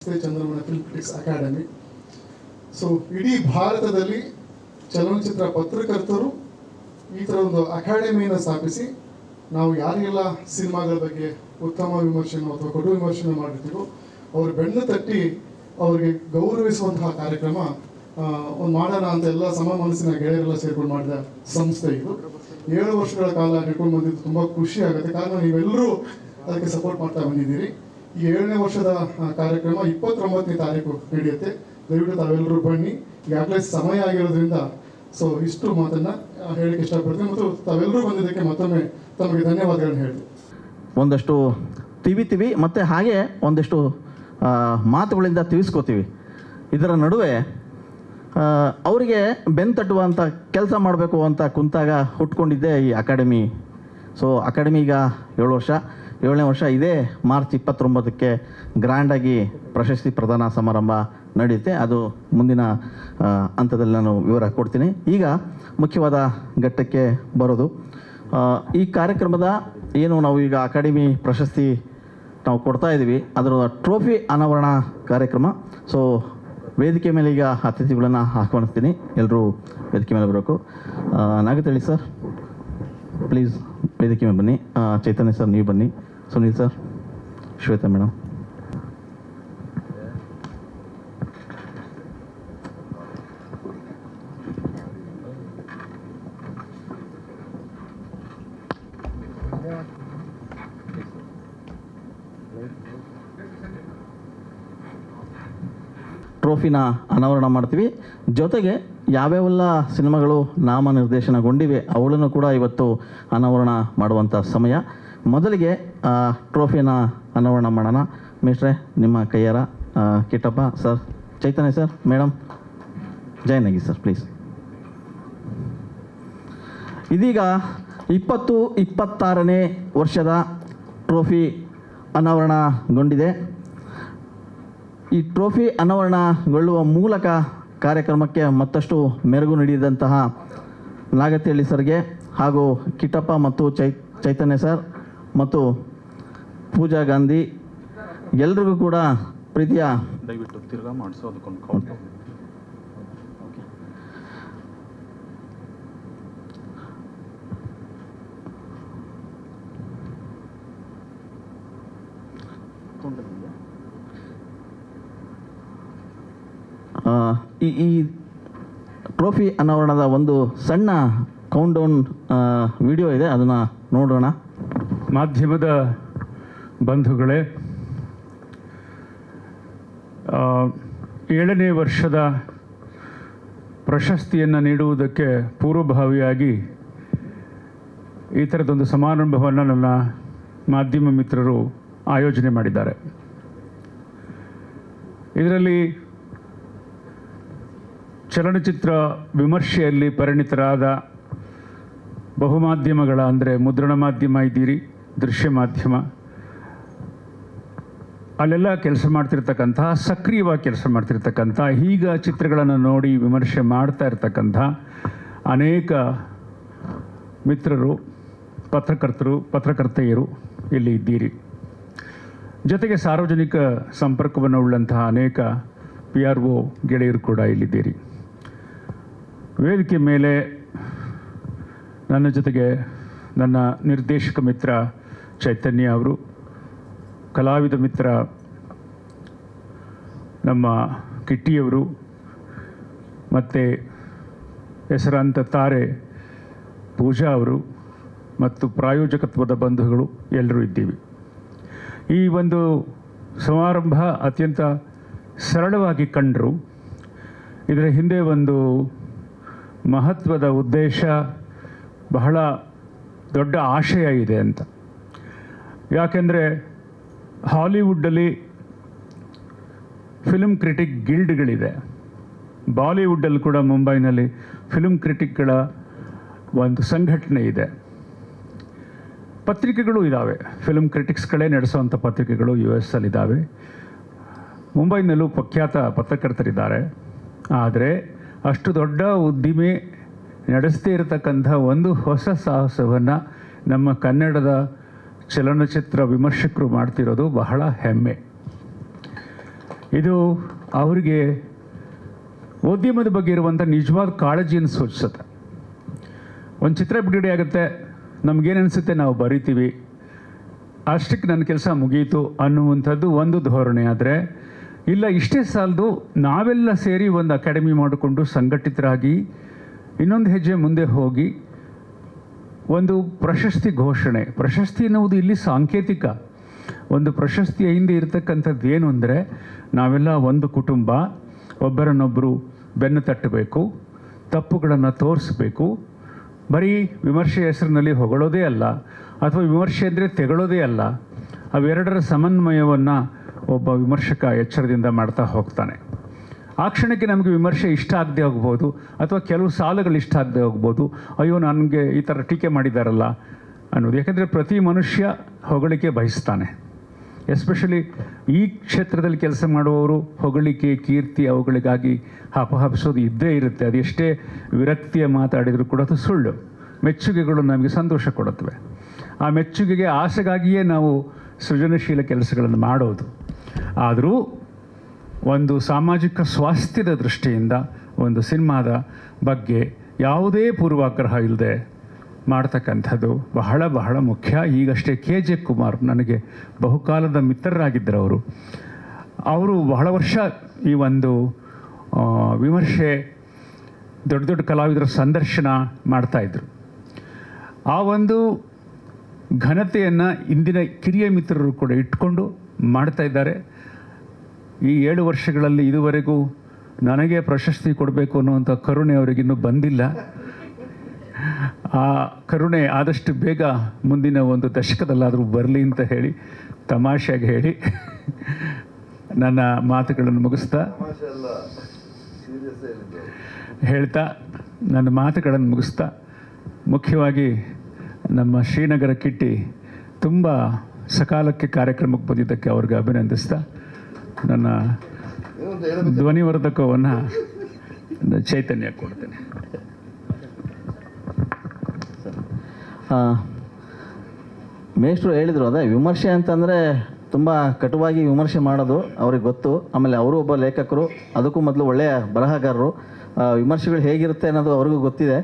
ಚಂದ್ರಮಣ film critics academy. So ಇಡೀ ಭಾರತದಲ್ಲಿ ಚಲನಚಿತ್ರ ಪತ್ರಕರ್ತರು ಈ ಥರ ಒಂದು ಅಕಾಡೆಮಿಯನ್ನು ಸ್ಥಾಪಿಸಿ ನಾವು ಯಾರಿಗೆಲ್ಲ ಸಿನಿಮಾಗಳ ಬಗ್ಗೆ ಉತ್ತಮ ವಿಮರ್ಶೆಯನ್ನು ಅಥವಾ ಕಟು ವಿಮರ್ಶೆಯನ್ನು ಮಾಡಿರ್ತೀವೋ ಅವ್ರ ಬೆನ್ನು ತಟ್ಟಿ ಅವರಿಗೆ ಗೌರವಿಸುವಂತಹ ಕಾರ್ಯಕ್ರಮ ಒಂದು ಮಾಡೋಣ ಅಂತ ಎಲ್ಲ ಸಮ ಮನಸ್ಸಿನ ಗೆಳೆಯರೆಲ್ಲ ಸೇರ್ಕೊಂಡು ಮಾಡಿದ ಸಂಸ್ಥೆ ಇದು. 7 ವರ್ಷಗಳ ಕಾಲ ನಡ್ಕೊಂಡು ಬಂದಿದ್ದು ತುಂಬ ಖುಷಿ ಆಗುತ್ತೆ. ಕಾರಣ ನೀವೆಲ್ಲರೂ ಅದಕ್ಕೆ ಸಪೋರ್ಟ್ ಮಾಡ್ತಾ ಬಂದಿದ್ದೀರಿ. ಈ 7ನೇ ವರ್ಷದ ಕಾರ್ಯಕ್ರಮ 29ನೇ ತಾರೀಕು ನಡೆಯುತ್ತೆ. ದಯವಿಟ್ಟು ತಾವೆಲ್ಲರೂ ಬನ್ನಿ. ಈಗಾಗಲೇ ಸಮಯ ಆಗಿರೋದ್ರಿಂದ ಸೊ ಇಷ್ಟು ಮಾತನ್ನು ಹೇಳಕ್ಕೆ ಇಷ್ಟಪಡ್ತೀನಿ ಮತ್ತು ತಾವೆಲ್ಲರೂ ಬಂದಿದ್ದಕ್ಕೆ ಮತ್ತೊಮ್ಮೆ ತಮಗೆ ಧನ್ಯವಾದಗಳನ್ನ ಹೇಳ್ತೀನಿ. ಒಂದಷ್ಟು ತಿವಿತೀವಿ ಮತ್ತು ಹಾಗೆ ಒಂದಷ್ಟು ಮಾತುಗಳಿಂದ ತಿಳಿಸ್ಕೋತೀವಿ. ಇದರ ನಡುವೆ ಅವರಿಗೆ ಬೆನ್ನು ತಟ್ಟುವಂಥ ಕೆಲಸ ಮಾಡಬೇಕು ಅಂತ ಕುಂತಾಗ ಹುಟ್ಕೊಂಡಿದ್ದೆ ಈ ಅಕಾಡೆಮಿ. ಸೊ ಅಕಾಡೆಮಿ ಈಗ 7 ವರ್ಷ, 7ನೇ ವರ್ಷ. ಇದೇ ಮಾರ್ಚ್ 29ಕ್ಕೆ ಗ್ರ್ಯಾಂಡಾಗಿ ಪ್ರಶಸ್ತಿ ಪ್ರದಾನ ಸಮಾರಂಭ ನಡೆಯುತ್ತೆ. ಅದು ಮುಂದಿನ ಹಂತದಲ್ಲಿ ನಾನು ವಿವರ ಕೊಡ್ತೀನಿ. ಈಗ ಮುಖ್ಯವಾದ ಘಟ್ಟಕ್ಕೆ ಬರೋದು, ಈ ಕಾರ್ಯಕ್ರಮದ ಏನು ನಾವು ಈಗ ಅಕಾಡೆಮಿ ಪ್ರಶಸ್ತಿ ನಾವು ಕೊಡ್ತಾ ಇದ್ದೀವಿ ಅದರ ಟ್ರೋಫಿ ಅನಾವರಣ ಕಾರ್ಯಕ್ರಮ. ಸೊ ವೇದಿಕೆ ಮೇಲೆ ಈಗ ಅತಿಥಿಗಳನ್ನು ಆಹ್ವಾನಿಸ್ತೀನಿ. ಎಲ್ಲರೂ ವೇದಿಕೆ ಮೇಲೆ ಬರಬೇಕು. ನಾಗತಳ್ಳಿ ಸರ್ ಪ್ಲೀಸ್ ವೇದಿಕೆ ಮೇಲೆ ಬನ್ನಿ. ಚೈತನ್ಯ ಸರ್ ನೀವು ಬನ್ನಿ. Sunil sir, Shweta madam. ಟ್ರೋಫಿನ ಅನಾವರಣ ಮಾಡ್ತೀವಿ. ಜೊತೆಗೆ ಯಾವ್ಯಾವೆಲ್ಲ ಸಿನಿಮಾಗಳು ನಾಮನಿರ್ದೇಶನಗೊಂಡಿವೆ ಅವುಗಳನ್ನು ಕೂಡ ಇವತ್ತು ಅನಾವರಣ ಮಾಡುವಂಥ ಸಮಯ. ಮೊದಲಿಗೆ ಟ್ರೋಫಿನ ಅನಾವರಣ ಮಾಡೋಣ. ಮೇಷ್ಟ್ರೆ ನಿಮ್ಮ ಕೈಯಾರ. Kittappa sir, Chaitanya sir, madam Jayanagi sir please. ಇದೀಗ 2026ನೇ ವರ್ಷದ ಟ್ರೋಫಿ ಅನಾವರಣಗೊಂಡಿದೆ. ಈ ಟ್ರೋಫಿ ಅನಾವರಣಗೊಳ್ಳುವ ಮೂಲಕ ಕಾರ್ಯಕ್ರಮಕ್ಕೆ ಮತ್ತಷ್ಟು ಮೆರುಗು ನೀಡಿದಂತಹ ನಾಗತಿಹಳ್ಳಿ ಸರ್ಗೆ ಹಾಗೂ ಕಿಟ್ಟಪ್ಪ ಮತ್ತು ಚೈತನ್ಯ ಸರ್ ಮತ್ತು ಪೂಜಾ ಗಾಂಧಿ ಎಲ್ರಿಗೂ ಕೂಡ ಪ್ರೀತಿಯ ದಯವಿಟ್ಟು ತಿರ್ಗಾ ಮಾಡಿಸೋ ಅದಕ್ಕೊಂದು ಈ ಟ್ರೋಫಿ ಅನಾವರಣದ ಒಂದು ಸಣ್ಣ ಕೌಂಟ್ಡೌನ್ ವಿಡಿಯೋ ಇದೆ, ಅದನ್ನು ನೋಡೋಣ. ಮಾಧ್ಯಮದ ಬಂಧುಗಳೇ, 7ನೇ ವರ್ಷದ ಪ್ರಶಸ್ತಿಯನ್ನು ನೀಡುವುದಕ್ಕೆ ಪೂರ್ವಭಾವಿಯಾಗಿ ಈ ಥರದೊಂದು ಸಮಾರಂಭವನ್ನು ನನ್ನ ಮಾಧ್ಯಮ ಮಿತ್ರರು ಆಯೋಜನೆ ಮಾಡಿದ್ದಾರೆ. ಇದರಲ್ಲಿ ಚಲನಚಿತ್ರ ವಿಮರ್ಶೆಯಲ್ಲಿ ಪರಿಣಿತರಾದ ಬಹುಮಾಧ್ಯಮಗಳ, ಅಂದರೆ ಮುದ್ರಣ ಮಾಧ್ಯಮ ಇದ್ದೀರಿ, ದೃಶ್ಯ ಮಾಧ್ಯಮ, ಅಲ್ಲೆಲ್ಲ ಕೆಲಸ ಮಾಡ್ತಿರ್ತಕ್ಕಂಥ, ಸಕ್ರಿಯವಾಗಿ ಕೆಲಸ ಮಾಡ್ತಿರ್ತಕ್ಕಂಥ, ಈಗ ಚಿತ್ರಗಳನ್ನು ನೋಡಿ ವಿಮರ್ಶೆ ಮಾಡ್ತಾ ಇರ್ತಕ್ಕಂಥ ಅನೇಕ ಮಿತ್ರರು, ಪತ್ರಕರ್ತೆಯರು ಇಲ್ಲಿ ಇದ್ದೀರಿ. ಜೊತೆಗೆ ಸಾರ್ವಜನಿಕ ಸಂಪರ್ಕವನ್ನು ಉಳ್ಳಂತಹ ಅನೇಕ PRO ಗೆಳೆಯರು ಕೂಡ ಇಲ್ಲಿದ್ದೀರಿ. ವೇದಿಕೆ ಮೇಲೆ ನನ್ನ ಜೊತೆಗೆ ನನ್ನ ನಿರ್ದೇಶಕ ಮಿತ್ರ ಚೈತನ್ಯ ಅವರು, ಕಲಾವಿದ ಮಿತ್ರ ನಮ್ಮ ಕಿಟ್ಟಿಯವರು, ಮತ್ತು ಹೆಸರಾಂತ ತಾರೆ ಪೂಜಾ ಅವರು ಮತ್ತು ಪ್ರಾಯೋಜಕತ್ವದ ಬಂಧುಗಳು ಎಲ್ಲರೂ ಇದ್ದೀವಿ. ಈ ಒಂದು ಸಮಾರಂಭ ಅತ್ಯಂತ ಸರಳವಾಗಿ ಕಂಡರೂ ಇದರ ಹಿಂದೆ ಒಂದು ಮಹತ್ವದ ಉದ್ದೇಶ, ಬಹಳ ದೊಡ್ಡ ಆಶಯ ಇದೆ ಅಂತ. ಯಾಕೆಂದರೆ ಹಾಲಿವುಡ್ಡಲ್ಲಿ ಫಿಲ್ಮ್ ಕ್ರಿಟಿಕ್ ಗಿಲ್ಡ್ಗಳಿದೆ, ಬಾಲಿವುಡ್ಡಲ್ಲಿ ಕೂಡ ಮುಂಬೈನಲ್ಲಿ ಫಿಲ್ಮ್ ಕ್ರಿಟಿಕ್ಗಳ ಒಂದು ಸಂಘಟನೆ ಇದೆ, ಪತ್ರಿಕೆಗಳು ಇದ್ದಾವೆ, ಫಿಲ್ಮ್ ಕ್ರಿಟಿಕ್ಸ್ಗಳೇ ನಡೆಸುವಂಥ ಪತ್ರಿಕೆಗಳು US ಅಲ್ಲಿದ್ದಾವೆ, ಮುಂಬೈನಲ್ಲೂ ಪ್ರಖ್ಯಾತ ಪತ್ರಕರ್ತರಿದ್ದಾರೆ. ಆದರೆ ಅಷ್ಟು ದೊಡ್ಡ ಉದ್ದಿಮೆ ನಡೆಸ್ದೇ ಇರತಕ್ಕಂಥ ಒಂದು ಹೊಸ ಸಾಹಸವನ್ನು ನಮ್ಮ ಕನ್ನಡದ ಚಲನಚಿತ್ರ ವಿಮರ್ಶಕರು ಮಾಡ್ತಿರೋದು ಬಹಳ ಹೆಮ್ಮೆ. ಇದು ಅವರಿಗೆ ಉದ್ಯಮದ ಬಗ್ಗೆ ಇರುವಂಥ ನಿಜವಾದ ಕಾಳಜಿಯನ್ನು ಸೂಚಿಸುತ್ತೆ. ಒಂದು ಚಿತ್ರ ಬಿಡುಗಡೆ ಆಗುತ್ತೆ, ನಮಗೇನು ಅನಿಸುತ್ತೆ ನಾವು ಬರಿತೀವಿ, ಅಷ್ಟಕ್ಕೆ ನನ್ನ ಕೆಲಸ ಮುಗೀತು ಅನ್ನುವಂಥದ್ದು ಒಂದು ಧೋರಣೆ. ಆದರೆ ಇಲ್ಲ, ಇಷ್ಟೇ ಸಾಲದು, ನಾವೆಲ್ಲ ಸೇರಿ ಒಂದು ಅಕಾಡೆಮಿ ಮಾಡಿಕೊಂಡು ಸಂಘಟಿತರಾಗಿ ಇನ್ನೊಂದು ಹೆಜ್ಜೆ ಮುಂದೆ ಹೋಗಿ ಒಂದು ಪ್ರಶಸ್ತಿ ಘೋಷಣೆ. ಪ್ರಶಸ್ತಿ ಎನ್ನುವುದು ಇಲ್ಲಿ ಸಾಂಕೇತಿಕ. ಒಂದು ಪ್ರಶಸ್ತಿಯ ಹಿಂದೆ ಇರತಕ್ಕಂಥದ್ದು ಏನು ಅಂದರೆ, ನಾವೆಲ್ಲ ಒಂದು ಕುಟುಂಬ, ಒಬ್ಬರನ್ನೊಬ್ಬರು ಬೆನ್ನು ತಟ್ಟಬೇಕು, ತಪ್ಪುಗಳನ್ನು ತೋರಿಸ್ಬೇಕು. ಬರೀ ವಿಮರ್ಶೆ ಹೆಸರಿನಲ್ಲಿ ಹೊಗಳೋದೇ ಅಲ್ಲ, ಅಥವಾ ವಿಮರ್ಶೆ ಅಂದರೆ ತೆಗಳೋದೇ ಅಲ್ಲ. ಅವೆರಡರ ಸಮನ್ವಯವನ್ನು ಒಬ್ಬ ವಿಮರ್ಶಕ ಎಚ್ಚರದಿಂದ ಮಾಡ್ತಾ ಹೋಗ್ತಾನೆ. ಆ ಕ್ಷಣಕ್ಕೆ ನಮಗೆ ವಿಮರ್ಶೆ ಇಷ್ಟ ಆಗದೆ ಹೋಗ್ಬೋದು, ಅಥವಾ ಕೆಲವು ಸಾಲುಗಳು ಇಷ್ಟ ಆಗದೆ ಹೋಗ್ಬೋದು. ಅಯ್ಯೋ, ನನಗೆ ಈ ಥರ ಟೀಕೆ ಮಾಡಿದ್ದಾರಲ್ಲ ಅನ್ನೋದು. ಯಾಕೆಂದರೆ ಪ್ರತಿ ಮನುಷ್ಯ ಹೊಗಳಿಕೆ ಬಯಸ್ತಾನೆ. ಎಸ್ಪೆಷಲಿ ಈ ಕ್ಷೇತ್ರದಲ್ಲಿ ಕೆಲಸ ಮಾಡುವವರು ಹೊಗಳಿಕೆ, ಕೀರ್ತಿ ಅವುಗಳಿಗಾಗಿ ಹಪಹಪಿಸೋದು ಇದ್ದೇ ಇರುತ್ತೆ. ಅದೆಷ್ಟೇ ವಿರಕ್ತಿಯ ಮಾತಾಡಿದರೂ ಕೂಡ ಅದು ಸುಳ್ಳು. ಮೆಚ್ಚುಗೆಗಳು ನಮಗೆ ಸಂತೋಷ ಕೊಡುತ್ತವೆ. ಆ ಮೆಚ್ಚುಗೆಗೆ ಆಸೆಗಾಗಿಯೇ ನಾವು ಸೃಜನಶೀಲ ಕೆಲಸಗಳನ್ನು ಮಾಡೋದು. ಆದರೂ ಒಂದು ಸಾಮಾಜಿಕ ಸ್ವಾಸ್ಥ್ಯದ ದೃಷ್ಟಿಯಿಂದ ಒಂದು ಸಿನಿಮಾದ ಬಗ್ಗೆ ಯಾವುದೇ ಪೂರ್ವಾಗ್ರಹ ಇಲ್ಲದೆ ಮಾಡ್ತಕ್ಕಂಥದ್ದು ಬಹಳ ಬಹಳ ಮುಖ್ಯ. ಈಗಷ್ಟೇ KJ ಕುಮಾರ್ ನನಗೆ ಬಹುಕಾಲದ ಮಿತ್ರರಾಗಿದ್ದರು. ಅವರು ಬಹಳ ವರ್ಷ ಈ ಒಂದು ವಿಮರ್ಶೆ, ದೊಡ್ಡ ದೊಡ್ಡ ಕಲಾವಿದರ ಸಂದರ್ಶನ ಮಾಡ್ತಾಯಿದ್ರು. ಆ ಒಂದು ಘನತೆಯನ್ನು ಇಂದಿನ ಕಿರಿಯ ಮಿತ್ರರು ಕೂಡ ಇಟ್ಕೊಂಡು ಮಾಡ್ತಾ ಇದ್ದಾರೆ. ಈ 7 ವರ್ಷಗಳಲ್ಲಿ ಇದುವರೆಗೂ ನನಗೆ ಪ್ರಶಸ್ತಿ ಕೊಡಬೇಕು ಅನ್ನುವಂಥ ಕರುಣೆ ಅವರಿಗಿನ್ನೂ ಬಂದಿಲ್ಲ. ಆ ಕರುಣೆ ಆದಷ್ಟು ಬೇಗ ಮುಂದಿನ ಒಂದು ದಶಕದಲ್ಲಾದರೂ ಬರಲಿ ಅಂತ ಹೇಳಿ, ತಮಾಷೆಯಾಗಿ ಹೇಳಿ ನನ್ನ ಮಾತುಗಳನ್ನು ಮುಗಿಸ್ತಾ ಮುಖ್ಯವಾಗಿ ನಮ್ಮ ಶ್ರೀನಗರ ಕಿಟ್ಟಿ ತುಂಬ ಸಕಾಲಕ್ಕೆ ಕಾರ್ಯಕ್ರಮಕ್ಕೆ ಬಂದಿದ್ದಕ್ಕೆ ಅವ್ರಿಗೆ ಅಭಿನಂದಿಸ್ತಾ ನನ್ನ ಧ್ವನಿವರ್ಧಕವನ್ನು ಚೈತನ್ಯ ಕೊಡ್ತೇನೆ. ಮೇಷ್ಟ್ರು ಹೇಳಿದರು, ಅದೇ ವಿಮರ್ಶೆ ಅಂತಂದರೆ ತುಂಬ ಕಟುವಾಗಿ ವಿಮರ್ಶೆ ಮಾಡೋದು ಅವ್ರಿಗೆ ಗೊತ್ತು. ಆಮೇಲೆ ಅವರು ಒಬ್ಬ ಲೇಖಕರು, ಅದಕ್ಕೂ ಮೊದಲು ಒಳ್ಳೆಯ ಬರಹಗಾರರು. ವಿಮರ್ಶೆಗಳು ಹೇಗಿರುತ್ತೆ ಅನ್ನೋದು ಅವ್ರಿಗೂ ಗೊತ್ತಿದೆ.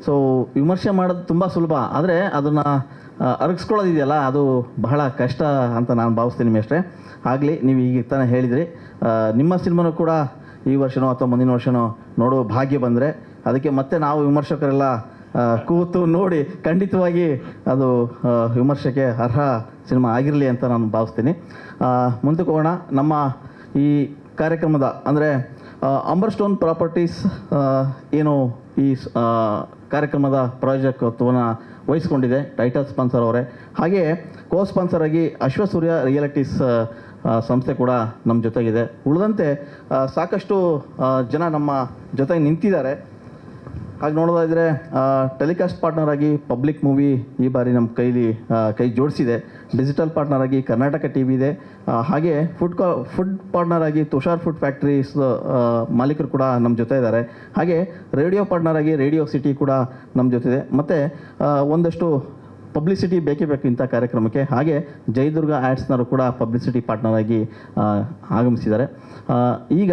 ಸೊ ವಿಮರ್ಶೆ ಮಾಡೋದು ತುಂಬ ಸುಲಭ, ಆದರೆ ಅದನ್ನು ಅರಗಿಸ್ಕೊಳ್ಳೋದಿದೆಯಲ್ಲ, ಅದು ಬಹಳ ಕಷ್ಟ ಅಂತ ನಾನು ಭಾವಿಸ್ತೀನಿ ಮೇಷ್ಟ್ರೆ. ಆಗಲಿ, ನೀವು ಈಗ ತಾನೇ ಹೇಳಿದ್ರಿ, ನಿಮ್ಮ ಸಿನಿಮಾನೂ ಕೂಡ ಈ ವರ್ಷನೋ ಅಥವಾ ಮುಂದಿನ ವರ್ಷನೋ ನೋಡೋ ಭಾಗ್ಯ ಬಂದರೆ ಅದಕ್ಕೆ ಮತ್ತೆ ನಾವು ವಿಮರ್ಶಕರೆಲ್ಲ ಕೂತು ನೋಡಿ ಖಂಡಿತವಾಗಿ ಅದು ವಿಮರ್ಶೆಗೆ ಅರ್ಹ ಸಿನಿಮಾ ಆಗಿರಲಿ ಅಂತ ನಾನು ಭಾವಿಸ್ತೀನಿ. ಮುಂದಕ್ಕೆ ಹೋಗೋಣ. ನಮ್ಮ ಈ ಕಾರ್ಯಕ್ರಮದ ಅಂದರೆ ಅಂಬರ್ ಸ್ಟೋನ್ ಪ್ರಾಪರ್ಟೀಸ್ ಏನು ಈ ಕಾರ್ಯಕ್ರಮದ ಪ್ರಾಯೋಜಕತ್ವವನ್ನು ವಹಿಸ್ಕೊಂಡಿದೆ, ಟೈಟಲ್ ಸ್ಪಾನ್ಸರ್ ಅವರೇ. ಹಾಗೆ ಕೋ ಸ್ಪಾನ್ಸರ್ ಆಗಿ ಅಶ್ವಸೂರ್ಯ ರಿಯಾಲಿಟೀಸ್ ಸಂಸ್ಥೆ ಕೂಡ ನಮ್ಮ ಜೊತೆಗಿದೆ. ಉಳಿದಂತೆ ಸಾಕಷ್ಟು ಜನ ನಮ್ಮ ಜೊತೆಗೆ ನಿಂತಿದ್ದಾರೆ. ಹಾಗೆ ನೋಡೋದಾದರೆ ಟೆಲಿಕಾಸ್ಟ್ ಪಾರ್ಟ್ನರ್ ಆಗಿ ಪಬ್ಲಿಕ್ ಮೂವಿ ಈ ಬಾರಿ ನಮ್ಮ ಕೈ ಜೋಡಿಸಿದೆ. ಡಿಜಿಟಲ್ ಪಾರ್ಟ್ನರ್ ಆಗಿ ಕರ್ನಾಟಕ TV ಇದೆ. ಹಾಗೆ ಫುಡ್ ಪಾರ್ಟ್ನರ್ ಆಗಿ ತುಷಾರ್ ಫುಡ್ ಫ್ಯಾಕ್ಟ್ರೀಸ್ ಮಾಲೀಕರು ಕೂಡ ನಮ್ಮ ಜೊತೆ ಇದ್ದಾರೆ. ಹಾಗೆ ರೇಡಿಯೋ ಪಾರ್ಟ್ನರ್ ಆಗಿ ರೇಡಿಯೋ ಸಿಟಿ ಕೂಡ ನಮ್ಮ ಜೊತೆ ಇದೆ. ಮತ್ತು ಒಂದಷ್ಟು ಪಬ್ಲಿಸಿಟಿ ಬೇಕೇ ಬೇಕು ಇಂಥ ಕಾರ್ಯಕ್ರಮಕ್ಕೆ. ಹಾಗೆ ಜಯದುರ್ಗ ಆ್ಯಡ್ಸ್ನವರು ಕೂಡ ಪಬ್ಲಿಸಿಟಿ ಪಾರ್ಟ್ನರ್ ಆಗಿ ಆಗಮಿಸಿದ್ದಾರೆ. ಈಗ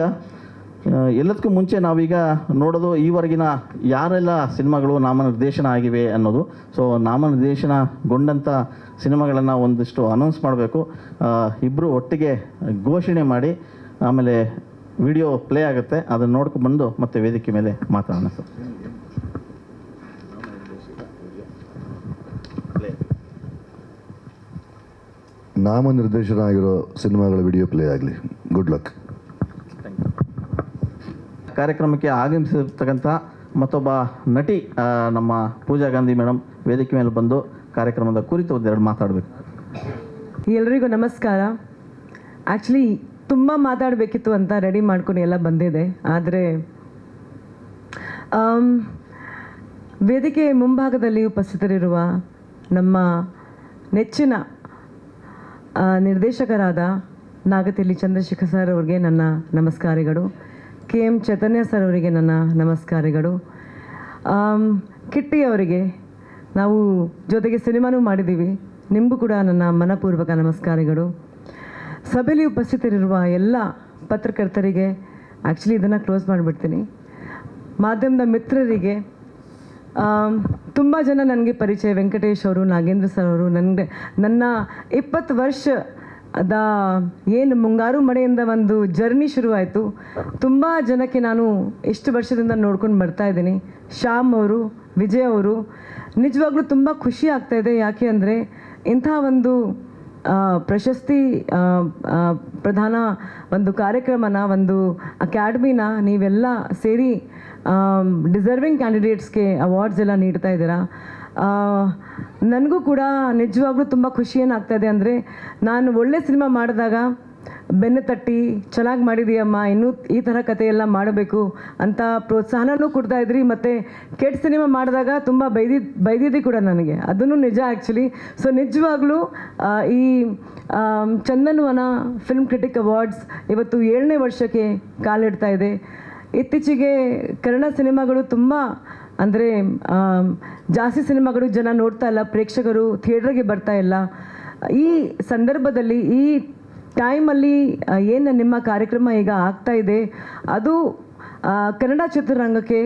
ಎಲ್ಲದಕ್ಕೂ ಮುಂಚೆ ನಾವೀಗ ನೋಡೋದು ಈವರೆಗಿನ ಯಾರೆಲ್ಲ ಸಿನಿಮಾಗಳು ನಾಮನಿರ್ದೇಶನ ಆಗಿವೆ ಅನ್ನೋದು. ಸೊ ನಾಮನಿರ್ದೇಶನಗೊಂಡಂಥ ಸಿನಿಮಾಗಳನ್ನು ಒಂದಿಷ್ಟು ಅನೌನ್ಸ್ ಮಾಡಬೇಕು. ಇಬ್ಬರು ಒಟ್ಟಿಗೆ ಘೋಷಣೆ ಮಾಡಿ ಆಮೇಲೆ ವಿಡಿಯೋ ಪ್ಲೇ ಆಗುತ್ತೆ, ಅದನ್ನು ನೋಡ್ಕೊಂಡು ಬಂದು ಮತ್ತೆ ವೇದಿಕೆ ಮೇಲೆ ಮಾತಾಡೋಣ ಸರ್. ನಾಮನಿರ್ದೇಶನ ಆಗಿರೋ ಸಿನಿಮಾಗಳ ವಿಡಿಯೋ ಪ್ಲೇ ಆಗಲಿ. Good luck. ಕಾರ್ಯಕ್ರಮಕ್ಕೆ ಆಗಮಿಸಿರ್ತಕ್ಕಂಥ ಮತ್ತೊಬ್ಬ ನಟಿ ನಮ್ಮ ಪೂಜಾ ಗಾಂಧಿ ಮೇಡಮ್ ವೇದಿಕೆ ಮೇಲೆ ಬಂದು ಕಾರ್ಯಕ್ರಮದ ಕುರಿತು ಒಂದೆರಡು ಮಾತಾಡಬೇಕು. ಎಲ್ರಿಗೂ ನಮಸ್ಕಾರ. ಆ್ಯಕ್ಚುಲಿ ತುಂಬ ಮಾತಾಡಬೇಕಿತ್ತು ಅಂತ ರೆಡಿ ಮಾಡ್ಕೊಂಡು ಎಲ್ಲ ಬಂದಿದೆ. ಆದರೆ ವೇದಿಕೆ ಮುಂಭಾಗದಲ್ಲಿ ಉಪಸ್ಥಿತರಿರುವ ನಮ್ಮ ನೆಚ್ಚಿನ ನಿರ್ದೇಶಕರಾದ ನಾಗತಿಲ್ಲಿ ಚಂದ್ರಶೇಖರ್ ಸರ್ ಅವರಿಗೆ ನನ್ನ ನಮಸ್ಕಾರಗಳು. KM ಚೈತನ್ಯ ಸರ್ ಅವರಿಗೆ ನನ್ನ ನಮಸ್ಕಾರಗಳು. ಕಿಟ್ಟಿ ಅವರಿಗೆ, ನಾವು ಜೊತೆಗೆ ಸಿನಿಮಾನೂ ಮಾಡಿದ್ದೀವಿ, ನಿಮಗೂ ಕೂಡ ನನ್ನ ಮನಪೂರ್ವಕ ನಮಸ್ಕಾರಗಳು. ಸಭೆಯಲ್ಲಿ ಉಪಸ್ಥಿತರಿರುವ ಎಲ್ಲ ಪತ್ರಕರ್ತರಿಗೆ, ಆ್ಯಕ್ಚುಲಿ ಇದನ್ನು ಕ್ಲೋಸ್ ಮಾಡಿಬಿಡ್ತೀನಿ, ಮಾಧ್ಯಮದ ಮಿತ್ರರಿಗೆ, ತುಂಬ ಜನ ನನಗೆ ಪರಿಚಯ, ವೆಂಕಟೇಶ್ ಅವರು, ನಾಗೇಂದ್ರ ಸರ್ ಅವರು, ನನ್ನ 20 ವರ್ಷದ ಏನು ಮುಂಗಾರು ಮಳೆಯಿಂದ ಒಂದು ಜರ್ನಿ ಶುರುವಾಯಿತು. ತುಂಬ ಜನಕ್ಕೆ ನಾನು ಇಷ್ಟು ವರ್ಷದಿಂದ ನೋಡ್ಕೊಂಡು ಬರ್ತಾ ಇದ್ದೀನಿ. ಶ್ಯಾಮ್ ಅವರು, ವಿಜಯ್ ಅವರು, ನಿಜವಾಗ್ಲೂ ತುಂಬ ಖುಷಿ ಆಗ್ತಾಯಿದೆ. ಯಾಕೆ ಅಂದರೆ ಇಂಥ ಒಂದು ಪ್ರಶಸ್ತಿ ಪ್ರಧಾನ ಒಂದು ಕಾರ್ಯಕ್ರಮನ, ಒಂದು ಅಕಾಡೆಮಿನ ನೀವೆಲ್ಲ ಸೇರಿ ಡಿಸರ್ವಿಂಗ್ ಕ್ಯಾಂಡಿಡೇಟ್ಸ್ಗೆ ಅವಾರ್ಡ್ಸ್ ಎಲ್ಲ ನೀಡ್ತಾ ಇದ್ದೀರಾ. ನನಗೂ ಕೂಡ ನಿಜವಾಗ್ಲೂ ತುಂಬ ಖುಷಿಯನ್ನು ಆಗ್ತಾಯಿದೆ. ಅಂದರೆ ನಾನು ಒಳ್ಳೆ ಸಿನಿಮಾ ಮಾಡಿದಾಗ ಬೆನ್ನು ತಟ್ಟಿ ಚೆನ್ನಾಗಿ ಮಾಡಿದೀಯಮ್ಮ, ಇನ್ನೂ ಈ ಥರ ಕಥೆಯೆಲ್ಲ ಮಾಡಬೇಕು ಅಂತ ಪ್ರೋತ್ಸಾಹನೂ ಕೊಡ್ತಾಯಿದ್ರಿ. ಮತ್ತು ಕೆಟ್ಟ ಸಿನಿಮಾ ಮಾಡಿದಾಗ ತುಂಬ ಬೈದಿದ್ದಿ ಕೂಡ ನನಗೆ, ಅದನ್ನು ನಿಜ ಆ್ಯಕ್ಚುಲಿ. ಸೊ ನಿಜವಾಗ್ಲೂ ಈ ಚಂದನವನ ಫಿಲ್ಮ್ ಕ್ರಿಟಿಕ್ ಅವಾರ್ಡ್ಸ್ ಇವತ್ತು 7ನೇ ವರ್ಷಕ್ಕೆ ಕಾಲಿಡ್ತಾ ಇದೆ. ಇತ್ತೀಚೆಗೆ ಕನ್ನಡ ಸಿನಿಮಾಗಳು ತುಂಬ ಅಂದರೆ ಜಾಸ್ತಿ ಸಿನಿಮಾಗಳು ಜನ ನೋಡ್ತಾ ಇಲ್ಲ, ಪ್ರೇಕ್ಷಕರು ಥಿಯೇಟ್ರಿಗೆ ಬರ್ತಾ ಇಲ್ಲ. ಈ ಸಂದರ್ಭದಲ್ಲಿ, ಈ ಟೈಮಲ್ಲಿ ಏನು ನಿಮ್ಮ ಕಾರ್ಯಕ್ರಮ ಈಗ ಆಗ್ತಾ ಇದೆ, ಅದು ಕನ್ನಡ ಚಿತ್ರರಂಗಕ್ಕೆ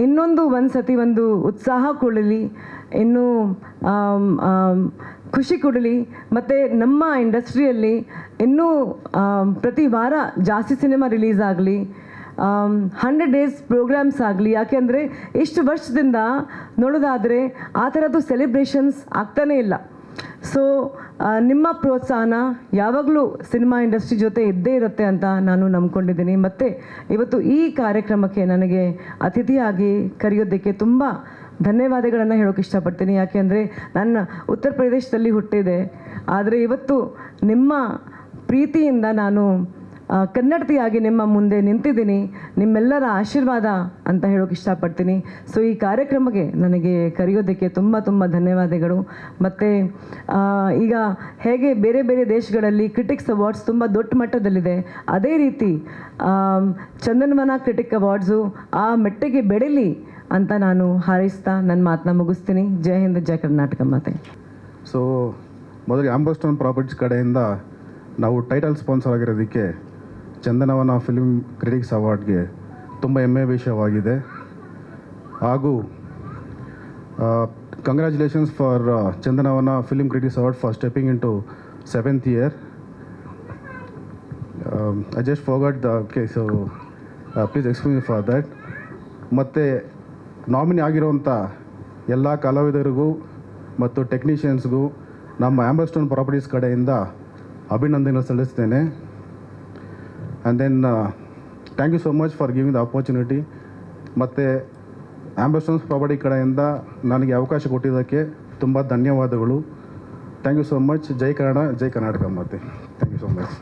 ಇನ್ನೊಂದು ಸತಿ ಒಂದು ಉತ್ಸಾಹ ಕೊಡಲಿ, ಇನ್ನೂ ಖುಷಿ ಕೊಡಲಿ. ಮತ್ತು ನಮ್ಮ ಇಂಡಸ್ಟ್ರಿಯಲ್ಲಿ ಇನ್ನೂ ಪ್ರತಿ ವಾರ ಜಾಸ್ತಿ ಸಿನಿಮಾ ರಿಲೀಸ್ ಆಗಲಿ, 100 ಡೇಸ್ ಪ್ರೋಗ್ರಾಮ್ಸ್ ಆಗಲಿ. ಯಾಕೆಂದರೆ ಇಷ್ಟು ವರ್ಷದಿಂದ ನೋಡೋದಾದರೆ ಆ ಥರದ್ದು ಸೆಲೆಬ್ರೇಷನ್ಸ್ ಆಗ್ತಾನೇ ಇಲ್ಲ. ಸೊ ನಿಮ್ಮ ಪ್ರೋತ್ಸಾಹನ ಯಾವಾಗಲೂ ಸಿನಿಮಾ ಇಂಡಸ್ಟ್ರಿ ಜೊತೆ ಇದ್ದೇ ಇರುತ್ತೆ ಅಂತ ನಾನು ನಂಬ್ಕೊಂಡಿದ್ದೀನಿ. ಮತ್ತು ಇವತ್ತು ಈ ಕಾರ್ಯಕ್ರಮಕ್ಕೆ ನನಗೆ ಅತಿಥಿಯಾಗಿ ಕರೆಯೋದಕ್ಕೆ ತುಂಬ ಧನ್ಯವಾದಗಳನ್ನು ಹೇಳೋಕ್ಕೆ ಇಷ್ಟಪಡ್ತೀನಿ. ಯಾಕೆಂದರೆ ನನ್ನ ಉತ್ತರ ಪ್ರದೇಶದಲ್ಲಿ ಹುಟ್ಟಿದೆ, ಆದರೆ ಇವತ್ತು ನಿಮ್ಮ ಪ್ರೀತಿಯಿಂದ ನಾನು ಕನ್ನಡತಿಯಾಗಿ ನಿಮ್ಮ ಮುಂದೆ ನಿಂತಿದ್ದೀನಿ. ನಿಮ್ಮೆಲ್ಲರ ಆಶೀರ್ವಾದ ಅಂತ ಹೇಳೋಕೆ ಇಷ್ಟಪಡ್ತೀನಿ. ಸೊ ಈ ಕಾರ್ಯಕ್ರಮಕ್ಕೆ ನನಗೆ ಕರೆಯೋದಕ್ಕೆ ತುಂಬ ತುಂಬ ಧನ್ಯವಾದಗಳು. ಮತ್ತು ಈಗ ಹೇಗೆ ಬೇರೆ ಬೇರೆ ದೇಶಗಳಲ್ಲಿ ಕ್ರಿಟಿಕ್ಸ್ ಅವಾರ್ಡ್ಸ್ ತುಂಬ ದೊಡ್ಡ ಮಟ್ಟದಲ್ಲಿದೆ, ಅದೇ ರೀತಿ ಚಂದನವನ ಕ್ರಿಟಿಕ್ ಅವಾರ್ಡ್ಸು ಆ ಮೆಟ್ಟಿಗೆ ಬೆಳೀಲಿ ಅಂತ ನಾನು ಹಾರೈಸ್ತಾ ನನ್ನ ಮಾತನ್ನ ಮುಗಿಸ್ತೀನಿ. ಜೈ ಹಿಂದ್, ಜೈ ಕರ್ನಾಟಕ ಮಾತೆ. ಸೊ ಮೊದಲು ಆಂಬಸ್ಟೋನ್ ಪ್ರಾಪರ್ಟೀಸ್ ಕಡೆಯಿಂದ ನಾವು ಟೈಟಲ್ ಸ್ಪಾನ್ಸರ್ ಆಗಿರೋದಕ್ಕೆ ಚಂದನವನ ಫಿಲ್ಮ್ ಕ್ರಿಟಿಕ್ಸ್ ಅವಾರ್ಡ್ಗೆ ತುಂಬ ಹೆಮ್ಮೆ ವಿಷಯವಾಗಿದೆ. ಹಾಗೂ congratulations for Chandanavana film critics award for stepping in to 7th year. I just forgot the okay, so please explain for that. ಮತ್ತು ನಾಮಿನಿ ಆಗಿರುವಂಥ ಎಲ್ಲ ಕಲಾವಿದರಿಗೂ ಮತ್ತು ಟೆಕ್ನಿಷಿಯನ್ಸ್ಗೂ ನಮ್ಮ ಆಂಬಸ್ಟೋನ್ ಪ್ರಾಪರ್ಟೀಸ್ ಕಡೆಯಿಂದ ಅಭಿನಂದನೆ ಸಲ್ಲಿಸ್ತೇನೆ. And then thank you so much for giving the opportunity. ಮತ್ತು Amberstones property ಕಡೆಯಿಂದ ನನಗೆ ಅವಕಾಶ ಕೊಟ್ಟಿದ್ದಕ್ಕೆ ತುಂಬ ಧನ್ಯವಾದಗಳು. Thank you so much. ಜೈ ಕನ್ನಡ, ಜೈ ಕರ್ನಾಟಕ ಮಾತೆ. Thank you so much.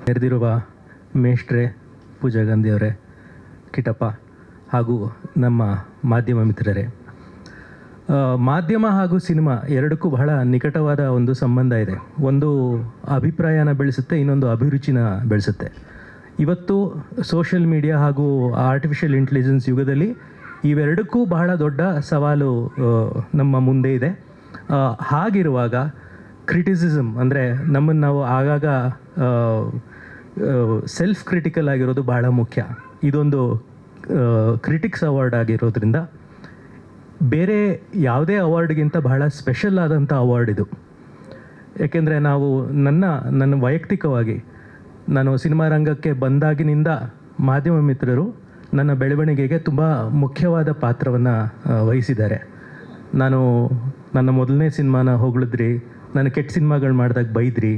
ನೆರೆದಿರುವ ಮೇಷ್ಟ್ರೆ, ಪೂಜಾ ಗಾಂಧಿ ಅವರೇ, ಕಿಟಪ್ಪ ಹಾಗೂ ನಮ್ಮ ಮಾಧ್ಯಮ ಮಿತ್ರರೇ, ಮಾಧ್ಯಮ ಹಾಗೂ ಸಿನಿಮಾ ಎರಡಕ್ಕೂ ಬಹಳ ನಿಕಟವಾದ ಒಂದು ಸಂಬಂಧ ಇದೆ. ಒಂದು ಅಭಿಪ್ರಾಯನ ಬೆಳೆಸುತ್ತೆ, ಇನ್ನೊಂದು ಅಭಿರುಚಿನ ಬೆಳೆಸುತ್ತೆ. ಇವತ್ತು ಸೋಷಿಯಲ್ ಮೀಡಿಯಾ ಹಾಗೂ ಆರ್ಟಿಫಿಷಿಯಲ್ ಇಂಟೆಲಿಜೆನ್ಸ್ ಯುಗದಲ್ಲಿ ಇವೆರಡಕ್ಕೂ ಬಹಳ ದೊಡ್ಡ ಸವಾಲು ನಮ್ಮ ಮುಂದೆ ಇದೆ. ಹಾಗಿರುವಾಗ ಕ್ರಿಟಿಸಿಸಮ್ ಅಂದರೆ ನಮ್ಮನ್ನು ನಾವು ಆಗಾಗ ಸೆಲ್ಫ್ ಕ್ರಿಟಿಕಲ್ ಆಗಿರೋದು ಬಹಳ ಮುಖ್ಯ. ಇದೊಂದು ಕ್ರಿಟಿಕ್ಸ್ ಅವಾರ್ಡ್ ಆಗಿರೋದ್ರಿಂದ ಬೇರೆ ಯಾವುದೇ ಅವಾರ್ಡ್ಗಿಂತ ಬಹಳ ಸ್ಪೆಷಲ್ ಆದಂಥ ಅವಾರ್ಡ್ ಇದು. ಏಕೆಂದರೆ ನಾವು ನನ್ನ ವೈಯಕ್ತಿಕವಾಗಿ ನಾನು ಸಿನಿಮಾ ರಂಗಕ್ಕೆ ಬಂದಾಗಿನಿಂದ ಮಾಧ್ಯಮ ಮಿತ್ರರು ನನ್ನ ಬೆಳವಣಿಗೆಗೆ ತುಂಬ ಮುಖ್ಯವಾದ ಪಾತ್ರವನ್ನು ವಹಿಸಿದ್ದಾರೆ. ನನ್ನ ಮೊದಲನೇ ಸಿನಿಮಾನ ಹೊಗಳಿದ್ರಿ, ನಾನು ಕೆಟ್ಟ ಸಿನಿಮಾಗಳು ಮಾಡಿದಾಗ ಬೈದ್ರಿ.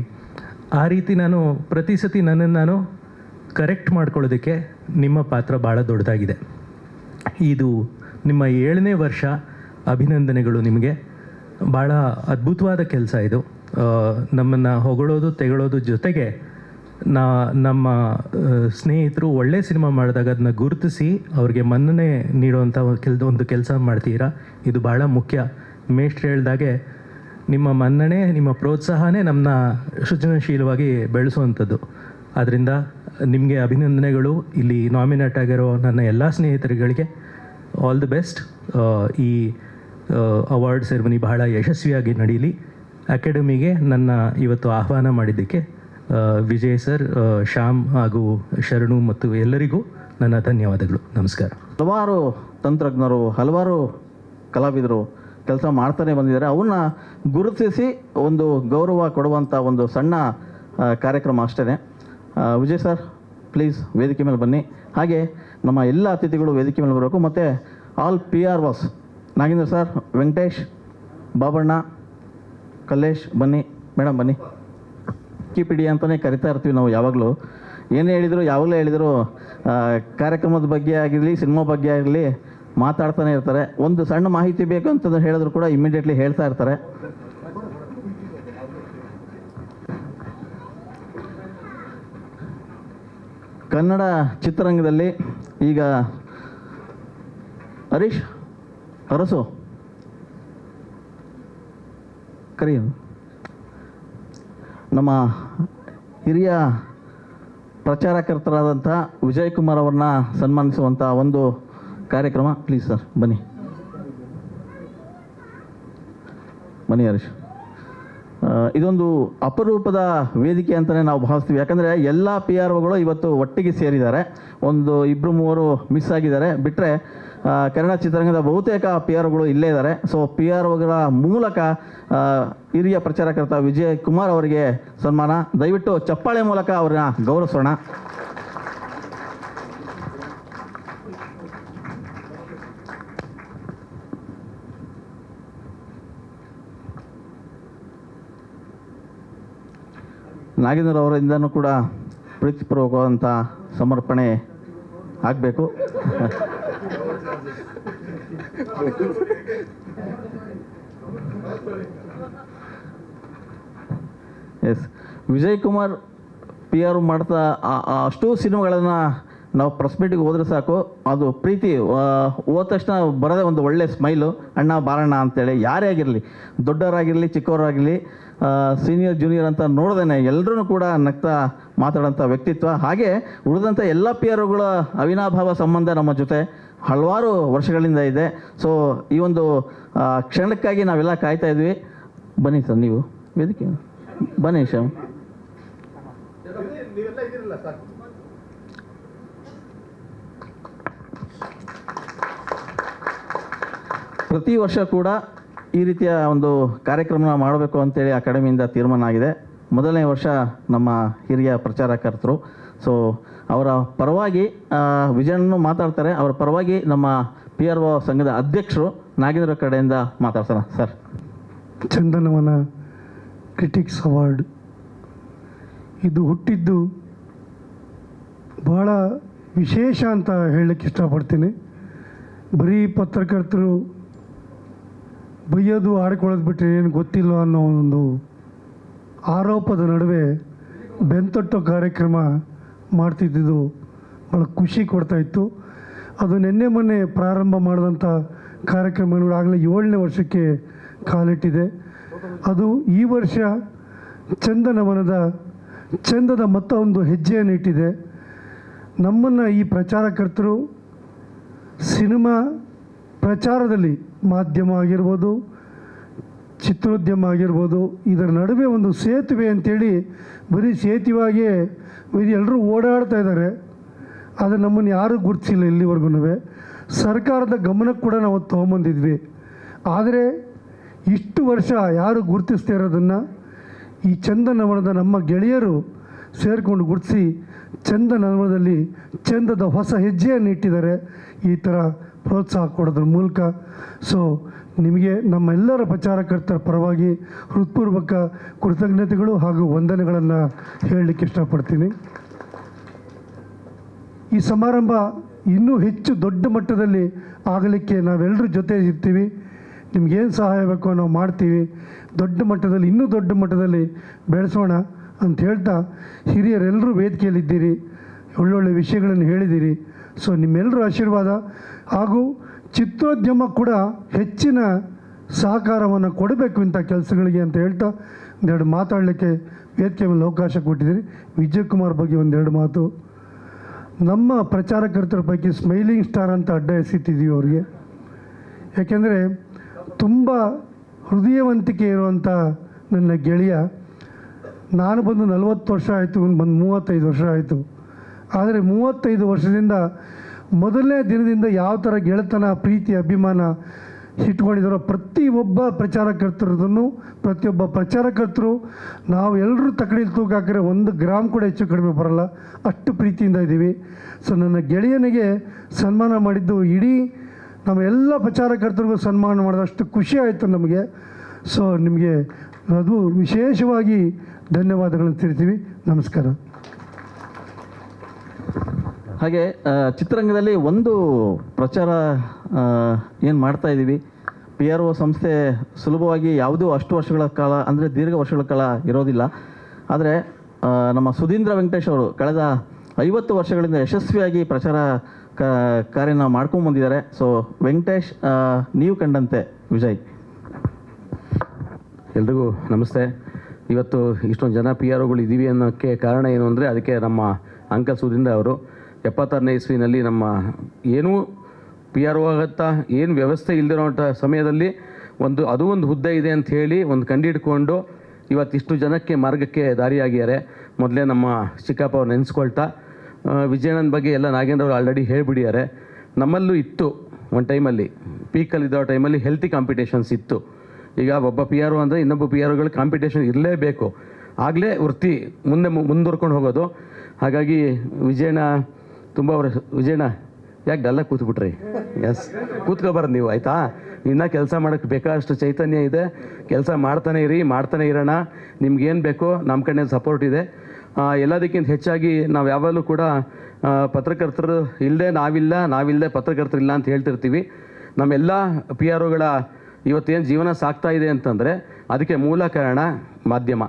ಆ ರೀತಿ ನಾನು ಪ್ರತಿ ಸತಿ ನನ್ನನ್ನು ನಾನು ಕರೆಕ್ಟ್ ಮಾಡ್ಕೊಳ್ಳೋದಕ್ಕೆ ನಿಮ್ಮ ಪಾತ್ರ ಭಾಳ ದೊಡ್ಡದಾಗಿದೆ. ಇದು ನಿಮ್ಮ 7ನೇ ವರ್ಷ. ಅಭಿನಂದನೆಗಳು ನಿಮಗೆ. ಭಾಳ ಅದ್ಭುತವಾದ ಕೆಲಸ ಇದು. ನಮ್ಮನ್ನು ಹೊಗಳೋದು ತೆಗಳೋದು ಜೊತೆಗೆ ನಮ್ಮ ಸ್ನೇಹಿತರು ಒಳ್ಳೆ ಸಿನಿಮಾ ಮಾಡಿದಾಗ ಅದನ್ನ ಗುರುತಿಸಿ ಅವ್ರಿಗೆ ಮನ್ನಣೆ ನೀಡುವಂಥ ಒಂದು ಕೆಲಸ ಮಾಡ್ತೀರಾ. ಇದು ಭಾಳ ಮುಖ್ಯ. ಮೇಷ್ಟ್ರು ಹೇಳ್ದಾಗೆ ನಿಮ್ಮ ಮನ್ನಣೆ, ನಿಮ್ಮ ಪ್ರೋತ್ಸಾಹನೇ ನಮ್ಮನ್ನ ಸೃಜನಶೀಲವಾಗಿ ಬೆಳೆಸುವಂಥದ್ದು. ಆದ್ದರಿಂದ ನಿಮಗೆ ಅಭಿನಂದನೆಗಳು. ಇಲ್ಲಿ ನಾಮಿನೇಟ್ ಆಗಿರೋ ನನ್ನ ಎಲ್ಲ ಸ್ನೇಹಿತರುಗಳಿಗೆ ಆಲ್ ದಿ ಬೆಸ್ಟ್. ಈ ಅವಾರ್ಡ್ ಸೆರೆಮನಿ ಬಹಳ ಯಶಸ್ವಿಯಾಗಿ ನಡೀಲಿ. ಅಕಾಡೆಮಿಗೆ ನನ್ನ ಇವತ್ತು ಆಹ್ವಾನ ಮಾಡಿದ್ದಕ್ಕೆ ವಿಜಯ್ ಸರ್, ಶ್ಯಾಮ್ ಹಾಗೂ ಶರಣು ಮತ್ತು ಎಲ್ಲರಿಗೂ ನನ್ನ ಧನ್ಯವಾದಗಳು. ನಮಸ್ಕಾರ. ಹಲವಾರು ತಂತ್ರಜ್ಞರು, ಹಲವಾರು ಕಲಾವಿದರು ಕೆಲಸ ಮಾಡ್ತಾನೆ ಬಂದಿದ್ದಾರೆ. ಅವನ್ನ ಗುರುತಿಸಿ ಒಂದು ಗೌರವ ಕೊಡುವಂಥ ಒಂದು ಸಣ್ಣ ಕಾರ್ಯಕ್ರಮ ಅಷ್ಟೇ. ವಿಜಯ್ ಸರ್, ಪ್ಲೀಸ್ ವೇದಿಕೆ ಮೇಲೆ ಬನ್ನಿ. ಹಾಗೆ ನಮ್ಮ ಎಲ್ಲ ಅತಿಥಿಗಳು ವೇದಿಕೆ ಮೇಲೆ ಬರಬೇಕು. ಮತ್ತು all PROs, Nagendra sir, Venkatesh, Babanna, Kallesh, ಬನ್ನಿ. ಮೇಡಮ್ ಬನ್ನಿ. ಕಿಪಿಡಿ ಅಂತಲೇ ಕರಿತಾ ಇರ್ತೀವಿ ನಾವು ಯಾವಾಗಲೂ. ಏನೇ ಹೇಳಿದರು, ಯಾವಾಗಲೂ ಹೇಳಿದರು, ಕಾರ್ಯಕ್ರಮದ ಬಗ್ಗೆ ಆಗಿರಲಿ, ಸಿನಿಮಾ ಬಗ್ಗೆ ಆಗಿರಲಿ ಮಾತಾಡ್ತಾನೆ ಇರ್ತಾರೆ. ಒಂದು ಸಣ್ಣ ಮಾಹಿತಿ ಬೇಕು ಅಂತ ಹೇಳಿದ್ರು ಕೂಡ ಇಮಿಡಿಯೇಟ್ಲಿ ಹೇಳ್ತಾ ಇರ್ತಾರೆ. ಕನ್ನಡ ಚಿತ್ರರಂಗದಲ್ಲಿ ಈಗ ಹರೀಶ್ ಅರಸು ಕರಿ ನಮ್ಮ ಹಿರಿಯ ಪ್ರಚಾರಕರ್ತರಾದಂಥ ವಿಜಯ್ ಕುಮಾರ್ ಅವ್ರನ್ನ ಸನ್ಮಾನಿಸುವಂಥ ಒಂದು ಕಾರ್ಯಕ್ರಮ. ಪ್ಲೀಸ್ ಸರ್ ಬನ್ನಿ. ಬನ್ನಿ ಹರೀಶ್. ಇದೊಂದು ಅಪರೂಪದ ವೇದಿಕೆ ಅಂತಲೇ ನಾವು ಭಾವಿಸ್ತೀವಿ. ಯಾಕಂದರೆ ಎಲ್ಲ PROಗಳು ಇವತ್ತು ಒಟ್ಟಿಗೆ ಸೇರಿದ್ದಾರೆ. ಒಂದು 2-3 ಮಿಸ್ ಆಗಿದ್ದಾರೆ. ಬಿಟ್ಟರೆ ಕನ್ನಡ ಚಿತ್ರರಂಗದ ಬಹುತೇಕ PROಗಳು ಇಲ್ಲೇ ಇದ್ದಾರೆ. ಸೊ PROಗಳ ಮೂಲಕ ಹಿರಿಯ ಪ್ರಚಾರಕರ್ತ ವಿಜಯ್ ಕುಮಾರ್ ಅವರಿಗೆ ಸನ್ಮಾನ. ದಯವಿಟ್ಟು ಚಪ್ಪಾಳೆ ಮೂಲಕ ಅವ್ರನ್ನ ಗೌರವಿಸೋಣ. ನಾಗೇಂದ್ರ ಅವರಿಂದನೂ ಕೂಡ ಪ್ರೀತಿಪೂರ್ವಕವಾದಂಥ ಸಮರ್ಪಣೆ ಆಗಬೇಕು. ಎಸ್, ವಿಜಯ್ ಕುಮಾರ್ PRO ಮಾಡ್ತಾ ಅಷ್ಟೂ ಸಿನಿಮಾಗಳನ್ನು ನಾವು ಪ್ರೆಸ್ ಮೀಟಿಗೆ ಹೋದ್ರೆ ಸಾಕು, ಅದು ಪ್ರೀತಿ ಹೋದ ತಕ್ಷಣ ಬರೋದೇ ಒಂದು ಒಳ್ಳೆ ಸ್ಮೈಲು, ಅಣ್ಣ ಬಾರಣ್ಣ ಅಂತೇಳಿ. ಯಾರೇ ಆಗಿರಲಿ, ದೊಡ್ಡವರಾಗಿರಲಿ ಚಿಕ್ಕವರಾಗಿರಲಿ, ಸೀನಿಯರ್ ಜೂನಿಯರ್ ಅಂತ ನೋಡ್ದೇನೆ ಎಲ್ಲರೂ ಕೂಡ ನಗ್ತಾ ಮಾತಾಡೋಂಥ ವ್ಯಕ್ತಿತ್ವ. ಹಾಗೆ ಉಳಿದಂಥ ಎಲ್ಲ PROಗಳ ಅವಿನಾಭಾವ ಸಂಬಂಧ ನಮ್ಮ ಜೊತೆ ಹಲವಾರು ವರ್ಷಗಳಿಂದ ಇದೆ. ಸೊ ಈ ಒಂದು ಕ್ಷಣಕ್ಕಾಗಿ ನಾವೆಲ್ಲ ಕಾಯ್ತಾ ಇದ್ವಿ. ಬನ್ನಿ ಸರ್, ನೀವು ವೇದಿಕೆ ಬನ್ನಿ. ಶ್ಯಾಮ್, ಪ್ರತಿ ವರ್ಷ ಕೂಡ ಈ ರೀತಿಯ ಒಂದು ಕಾರ್ಯಕ್ರಮ ಮಾಡಬೇಕು ಅಂತೇಳಿ ಅಕಾಡೆಮಿಯಿಂದ ತೀರ್ಮಾನ ಆಗಿದೆ. ಮೊದಲನೇ ವರ್ಷ ನಮ್ಮ ಹಿರಿಯ ಪ್ರಚಾರಕರ್ತರು. ಸೊ ಅವರ ಪರವಾಗಿ ವಿಜಯಣ್ಣನು ಮಾತಾಡ್ತಾರೆ. ಅವರ ಪರವಾಗಿ ನಮ್ಮ PRO ಸಂಘದ ಅಧ್ಯಕ್ಷರು ನಾಗೇಂದ್ರ ಕಡೆಯಿಂದ ಮಾತಾಡ್ತಾರೆ. ಸರ್, ಚಂದನವನ ಕ್ರಿಟಿಕ್ಸ್ ಅವಾರ್ಡ್ ಇದು ಹುಟ್ಟಿದ್ದು ಭಾಳ ವಿಶೇಷ ಅಂತ ಹೇಳಲಿಕ್ಕೆ ಇಷ್ಟಪಡ್ತೀನಿ. ಬರೀ ಪತ್ರಕರ್ತರು ಬೈಯೋದು ಆಡ್ಕೊಳ್ಳೋದು ಬಿಟ್ಟರೆ ಏನು ಗೊತ್ತಿಲ್ಲ ಅನ್ನೋ ಒಂದು ಆರೋಪದ ನಡುವೆ ಬೆಂತಟ್ಟೋ ಕಾರ್ಯಕ್ರಮ ಮಾಡ್ತಿದ್ದು ಭಾಳ ಖುಷಿ ಕೊಡ್ತಾಯಿತ್ತು. ಅದು ನಿನ್ನೆ ಮೊನ್ನೆ ಪ್ರಾರಂಭ ಮಾಡಿದಂಥ ಕಾರ್ಯಕ್ರಮಗಳು ಆಗಲೇ 7ನೇ ವರ್ಷಕ್ಕೆ ಕಾಲಿಟ್ಟಿದೆ. ಅದು ಈ ವರ್ಷ ಚಂದನವನದ ಚಂದದ ಮತ್ತೊಂದು ಹೆಜ್ಜೆಯನ್ನು ಇಟ್ಟಿದೆ. ನಮ್ಮನ್ನು ಈ ಪ್ರಚಾರಕರ್ತರು ಸಿನಿಮಾ ಪ್ರಚಾರದಲ್ಲಿ ಮಾಧ್ಯಮ ಆಗಿರ್ಬೋದು, ಚಿತ್ರೋದ್ಯಮ ಆಗಿರ್ಬೋದು, ಇದರ ನಡುವೆ ಒಂದು ಸೇತುವೆ ಅಂತೇಳಿ ಬರೀ ಸೇತುವೆಯಾಗಿಯೇ ಎಲ್ಲರೂ ಓಡಾಡ್ತಾ ಇದ್ದಾರೆ. ಆದರೆ ನಮ್ಮನ್ನು ಯಾರೂ ಗುರುತಿಸಿಲ್ಲ ಇಲ್ಲಿವರೆಗೂ. ಸರ್ಕಾರದ ಗಮನಕ್ಕೆ ಕೂಡ ನಾವು ತೊಗೊಂಬಂದಿದ್ವಿ. ಆದರೆ ಇಷ್ಟು ವರ್ಷ ಯಾರು ಗುರುತಿಸ್ತಾ ಇರೋದನ್ನು ಈ ಚಂದನವನದ ನಮ್ಮ ಗೆಳೆಯರು ಸೇರಿಕೊಂಡು ಗುರುತಿಸಿ ಚಂದನವನದಲ್ಲಿ ಚಂದದ ಹೊಸ ಹೆಜ್ಜೆಯನ್ನು ಇಟ್ಟಿದ್ದಾರೆ ಈ ಥರ ಪ್ರೋತ್ಸಾಹ ಕೊಡೋದ್ರ ಮೂಲಕ. ಸೊ ನಿಮಗೆ ನಮ್ಮೆಲ್ಲರ ಪ್ರಚಾರಕರ್ತರ ಪರವಾಗಿ ಹೃತ್ಪೂರ್ವಕ ಕೃತಜ್ಞತೆಗಳು ಹಾಗೂ ವಂದನೆಗಳನ್ನು ಹೇಳಲಿಕ್ಕೆ ಇಷ್ಟಪಡ್ತೀನಿ. ಈ ಸಮಾರಂಭ ಇನ್ನೂ ಹೆಚ್ಚು ದೊಡ್ಡ ಮಟ್ಟದಲ್ಲಿ ಆಗಲಿಕ್ಕೆ ನಾವೆಲ್ಲರ ಜೊತೆ ಇರ್ತೀವಿ. ನಿಮ್ಗೇನು ಸಹಾಯ ಬೇಕೋ ನಾವು ಮಾಡ್ತೀವಿ. ದೊಡ್ಡ ಮಟ್ಟದಲ್ಲಿ, ಇನ್ನೂ ದೊಡ್ಡ ಮಟ್ಟದಲ್ಲಿ ಬೆಳೆಸೋಣ ಅಂತ ಹೇಳ್ತಾ, ಹಿರಿಯರೆಲ್ಲರೂ ವೇದಿಕೆಯಲ್ಲಿದ್ದೀರಿ, ಒಳ್ಳೊಳ್ಳೆ ವಿಷಯಗಳನ್ನು ಹೇಳಿದ್ದೀರಿ. ಸೊ ನಿಮ್ಮೆಲ್ಲರ ಆಶೀರ್ವಾದ ಹಾಗೂ ಚಿತ್ರೋದ್ಯಮ ಕೂಡ ಹೆಚ್ಚಿನ ಸಹಕಾರವನ್ನು ಕೊಡಬೇಕು ಇಂಥ ಕೆಲಸಗಳಿಗೆ ಅಂತ ಹೇಳ್ತಾ ಒಂದೆರಡು ಮಾತಾಡಲಿಕ್ಕೆ ವೇದಿಕೆ ಮೇಲೆ ಅವಕಾಶ ಕೊಟ್ಟಿದ್ದೀರಿ. ವಿಜಯ್ ಕುಮಾರ್ ಬಗ್ಗೆ ಒಂದೆರಡು ಮಾತು. ನಮ್ಮ ಪ್ರಚಾರಕರ್ತರ ಪೈಕಿ ಸ್ಮೈಲಿಂಗ್ ಸ್ಟಾರ್ ಅಂತ ಅಡ್ಡ ಎಸಿತಿದ್ದೀವಿ ಅವ್ರಿಗೆ. ಯಾಕೆಂದರೆ ತುಂಬ ಹೃದಯವಂತಿಕೆ ಇರುವಂಥ ನನ್ನ ಗೆಳೆಯ ನಾನು ಬಂದು 40 ವರ್ಷ ಆಯಿತು, ಇವನು ಬಂದು 35 ವರ್ಷ ಆಯಿತು. ಆದರೆ 35 ವರ್ಷದಿಂದ ಮೊದಲನೇ ದಿನದಿಂದ ಯಾವ ಥರ ಗೆಳೆತನ, ಪ್ರೀತಿ, ಅಭಿಮಾನ ಇಟ್ಕೊಂಡಿದ್ದಾರೋ ಪ್ರತಿಯೊಬ್ಬ ಪ್ರಚಾರಕರ್ತರು ನಾವು ಎಲ್ಲರೂ ತಕ್ಕಡಿಲಿ ತೂಕ ಹಾಕಿದ್ರೆ 1 ಗ್ರಾಮ್ ಕೂಡ ಹೆಚ್ಚು ಕಡಿಮೆ ಬರೋಲ್ಲ, ಅಷ್ಟು ಪ್ರೀತಿಯಿಂದ ಇದ್ದೀವಿ. ಸೊ ನನ್ನ ಗೆಳೆಯನಿಗೆ ಸನ್ಮಾನ ಮಾಡಿದ್ದು ಇಡೀ ನಮ್ಮ ಎಲ್ಲ ಪ್ರಚಾರಕರ್ತರಿಗೂ ಸನ್ಮಾನ ಮಾಡಿದಷ್ಟು ಖುಷಿ ಆಯಿತು ನಮಗೆ. ಸೊ ನಿಮಗೆ ಅದು ವಿಶೇಷವಾಗಿ ಧನ್ಯವಾದಗಳನ್ನು ತಿಳಿಸ್ತೀವಿ. ನಮಸ್ಕಾರ. ಹಾಗೆ ಚಿತ್ರರಂಗದಲ್ಲಿ ಒಂದು ಪ್ರಚಾರ ಏನು ಮಾಡ್ತಾ ಇದ್ದೀವಿ, PRO ಸಂಸ್ಥೆ ಸುಲಭವಾಗಿ ಯಾವುದೂ ಅಷ್ಟು ವರ್ಷಗಳ ಕಾಲ ಅಂದರೆ ದೀರ್ಘ ವರ್ಷಗಳ ಕಾಲ ಇರೋದಿಲ್ಲ. ಆದರೆ ನಮ್ಮ ಸುಧೀಂದ್ರ ವೆಂಕಟೇಶ್ ಅವರು ಕಳೆದ 50 ವರ್ಷಗಳಿಂದ ಯಶಸ್ವಿಯಾಗಿ ಪ್ರಚಾರ ಕಾರ್ಯನ ಮಾಡ್ಕೊಂಡು ಬಂದಿದ್ದಾರೆ. ಸೊ ವೆಂಕಟೇಶ್, ನೀವು ಕಂಡಂತೆ ವಿಜಯ್. ಎಲ್ರಿಗೂ ನಮಸ್ತೆ. ಇವತ್ತು ಇಷ್ಟೊಂದು ಜನ PROಗಳು ಇದ್ದೀವಿ ಅನ್ನೋಕ್ಕೆ ಕಾರಣ ಏನು ಅಂದರೆ ಅದಕ್ಕೆ ನಮ್ಮ ಅಂಕಲ್ ಸುಧೀಂದ್ರ ಅವರು 76ನೇ ಇಸ್ವಿನಲ್ಲಿ ನಮ್ಮ ಏನೂ PRO ಆಗತ್ತಾ ಏನು ವ್ಯವಸ್ಥೆ ಇಲ್ಲದಿರೋಂಥ ಸಮಯದಲ್ಲಿ ಅದು ಒಂದು ಹುದ್ದೆ ಇದೆ ಅಂತ ಹೇಳಿ ಒಂದು ಕಂಡಿಡ್ಕೊಂಡು ಇವತ್ತಿಷ್ಟು ಜನಕ್ಕೆ ಮಾರ್ಗಕ್ಕೆ ದಾರಿಯಾಗಿದ್ದಾರೆ. ಮೊದಲೇ ನಮ್ಮ ಚಿಕ್ಕಪ್ಪ ಅವ್ರು ನೆನೆಸ್ಕೊಳ್ತಾ ವಿಜಯಣ್ಣನ ಬಗ್ಗೆ ಎಲ್ಲ ನಾಗೇಂದ್ರ ಅವರು ಆಲ್ರೆಡಿ ಹೇಳಿಬಿಡಿದ್ದಾರೆ. ನಮ್ಮಲ್ಲೂ ಇತ್ತು ಒಂದು ಟೈಮಲ್ಲಿ, ಪೀಕಲ್ಲಿದ್ದೋ ಟೈಮಲ್ಲಿ ಹೆಲ್ತಿ ಕಾಂಪಿಟೇಷನ್ಸ್ ಇತ್ತು. ಈಗ ಒಬ್ಬ PRO ಅಂದರೆ ಇನ್ನೊಬ್ಬ PROಗಳು ಕಾಂಪಿಟೇಷನ್ ಇರಲೇಬೇಕು, ಆಗಲೇ ವೃತ್ತಿ ಮುಂದುವರ್ಕೊಂಡು ಹೋಗೋದು. ಹಾಗಾಗಿ ವಿಜಯಣ್ಣ ವಿಜಯಣ್ಣ ಯಾಕೆ ಡಲ್ಲಾಗಿ ಕೂತ್ಬಿಟ್ರಿ? ಎಸ್, ಕೂತ್ಕೊಬಾರ್ದು ನೀವು, ಆಯಿತಾ? ಇನ್ನೂ ಕೆಲಸ ಮಾಡೋಕ್ಕೆ ಬೇಕಾದಷ್ಟು ಚೈತನ್ಯ ಇದೆ, ಕೆಲಸ ಮಾಡ್ತಾನೆ ಇರೋಣ. ನಿಮ್ಗೇನು ಬೇಕೋ ನಮ್ಮ ಕಡೆ ಸಪೋರ್ಟ್ ಇದೆ. ಎಲ್ಲದಕ್ಕಿಂತ ಹೆಚ್ಚಾಗಿ ನಾವು ಯಾವಾಗಲೂ ಕೂಡ ಪತ್ರಕರ್ತರು ನಾವಿಲ್ಲದೆ ಪತ್ರಕರ್ತರಿಲ್ಲ ಅಂತ ಹೇಳ್ತಿರ್ತೀವಿ. ನಮ್ಮೆಲ್ಲ PROಗಳ ಇವತ್ತೇನು ಜೀವನ ಸಾಗ್ತಾ ಇದೆ ಅಂತಂದರೆ ಅದಕ್ಕೆ ಮೂಲ ಕಾರಣ ಮಾಧ್ಯಮ,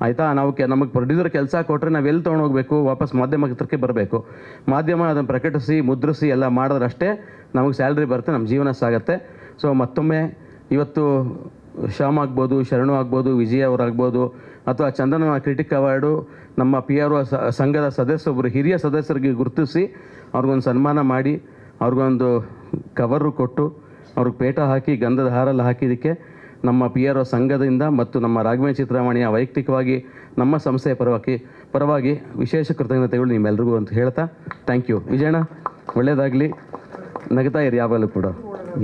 ಆಯಿತಾ? ನಮಗೆ ಪ್ರೊಡ್ಯೂಸರ್ ಕೆಲಸ ಕೊಟ್ಟರೆ ನಾವು ಎಲ್ಲಿ ತೊಗೊಂಡೋಗ್ಬೇಕು? ವಾಪಸ್ ಮಾಧ್ಯಮ ಹತ್ರಕ್ಕೆ ಬರಬೇಕು. ಮಾಧ್ಯಮ ಅದನ್ನು ಪ್ರಕಟಿಸಿ ಮುದ್ರಿಸಿ ಎಲ್ಲ ಮಾಡಿದ್ರಷ್ಟೇ ನಮಗೆ ಸ್ಯಾಲ್ರಿ ಬರುತ್ತೆ, ನಮ್ಮ ಜೀವನ ಸಾಗತ್ತೆ. ಸೊ ಮತ್ತೊಮ್ಮೆ ಇವತ್ತು ಶ್ಯಾಮ್ ಆಗ್ಬೋದು, ಶರಣು ಆಗ್ಬೋದು, ವಿಜಯ್ ಅವರಾಗ್ಬೋದು, ಅಥವಾ ಚಂದನ ಕ್ರಿಟಿಕ್ ಅವಾರ್ಡು ನಮ್ಮ PRO ಸಂಘದ ಸದಸ್ಯೊಬ್ಬರು ಹಿರಿಯ ಸದಸ್ಯರಿಗೆ ಗುರುತಿಸಿ ಅವ್ರಿಗೊಂದು ಸನ್ಮಾನ ಮಾಡಿ ಅವ್ರಿಗೊಂದು ಕವರು ಕೊಟ್ಟು ಅವ್ರಿಗೆ ಪೇಟ ಹಾಕಿ ಗಂಧದ ಹಾರಲ್ಲಿ ಹಾಕಿದ್ದಕ್ಕೆ ನಮ್ಮ PRO ಸಂಘದಿಂದ ಮತ್ತು ನಮ್ಮ ರಾಘವೇಂದ್ರ ಚಿತ್ರಮಣಿಯ ವೈಯಕ್ತಿಕವಾಗಿ ನಮ್ಮ ಸಂಸ್ಥೆಯ ಪರವಾಗಿ ವಿಶೇಷ ಕೃತಜ್ಞತೆಗಳು ನಿಮ್ಮೆಲ್ರಿಗೂ ಅಂತ ಹೇಳ್ತಾ ಥ್ಯಾಂಕ್ ಯು. ವಿಜಯಣ್ಣ, ಒಳ್ಳೆಯದಾಗಲಿ, ನಗ್ತಾ ಇರಿ ಯಾವಾಗಲೂ ಕೂಡ,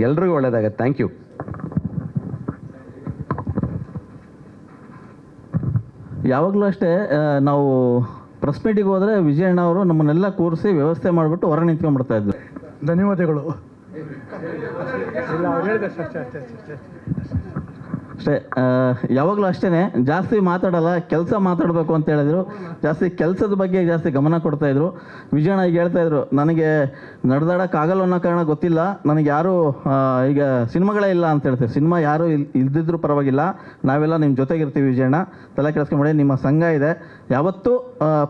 ಎಲ್ರಿಗೂ ಒಳ್ಳೆಯದಾಗತ್ತೆ. Thank you. ಯಾವಾಗಲೂ ಅಷ್ಟೇ, ನಾವು ಪ್ರೆಸ್ ಮೀಟಿಗೆ ಹೋದರೆ ವಿಜಯಣ್ಣ ಅವರು ನಮ್ಮನ್ನೆಲ್ಲ ಕೂರಿಸಿ ವ್ಯವಸ್ಥೆ ಮಾಡಿಬಿಟ್ಟು ಹೊರಗೆ ನಿಂತ್ಕೊಂಡ್ಬಿಡ್ತಾ ಇದ್ರು. ಧನ್ಯವಾದಗಳು. ಅಷ್ಟೇ, ಯಾವಾಗಲೂ ಅಷ್ಟೇ, ಜಾಸ್ತಿ ಮಾತಾಡಲ್ಲ, ಕೆಲಸ ಮಾತಾಡಬೇಕು ಅಂತ ಹೇಳಿದ್ರು. ಕೆಲಸದ ಬಗ್ಗೆ ಜಾಸ್ತಿ ಗಮನ ಕೊಡ್ತಾಯಿದ್ರು. ವಿಜಯಣ್ಣ ಈಗ ಹೇಳ್ತಾಯಿದ್ರು, ನನಗೆ ನಡೆದಾಡೋಕ್ಕಾಗಲ್ಲ ಅನ್ನೋ ಕಾರಣ ಗೊತ್ತಿಲ್ಲ, ನನಗೆ ಯಾರೂ ಈಗ ಸಿನಿಮಾಗಳೇ ಇಲ್ಲ ಅಂತ ಹೇಳ್ತಾರೆ. ಸಿನಿಮಾ ಯಾರೂ ಇಲ್ದಿದ್ರೂ ಪರವಾಗಿಲ್ಲ, ನಾವೆಲ್ಲ ನಿಮ್ಮ ಜೊತೆಗಿರ್ತೀವಿ ವಿಜಯಣ್ಣ, ತಲೆ ಕೆಡಿಸ್ಕೊಂಬೇಡಿ. ನಿಮ್ಮ ಸಂಘ ಇದೆ, ಯಾವತ್ತೂ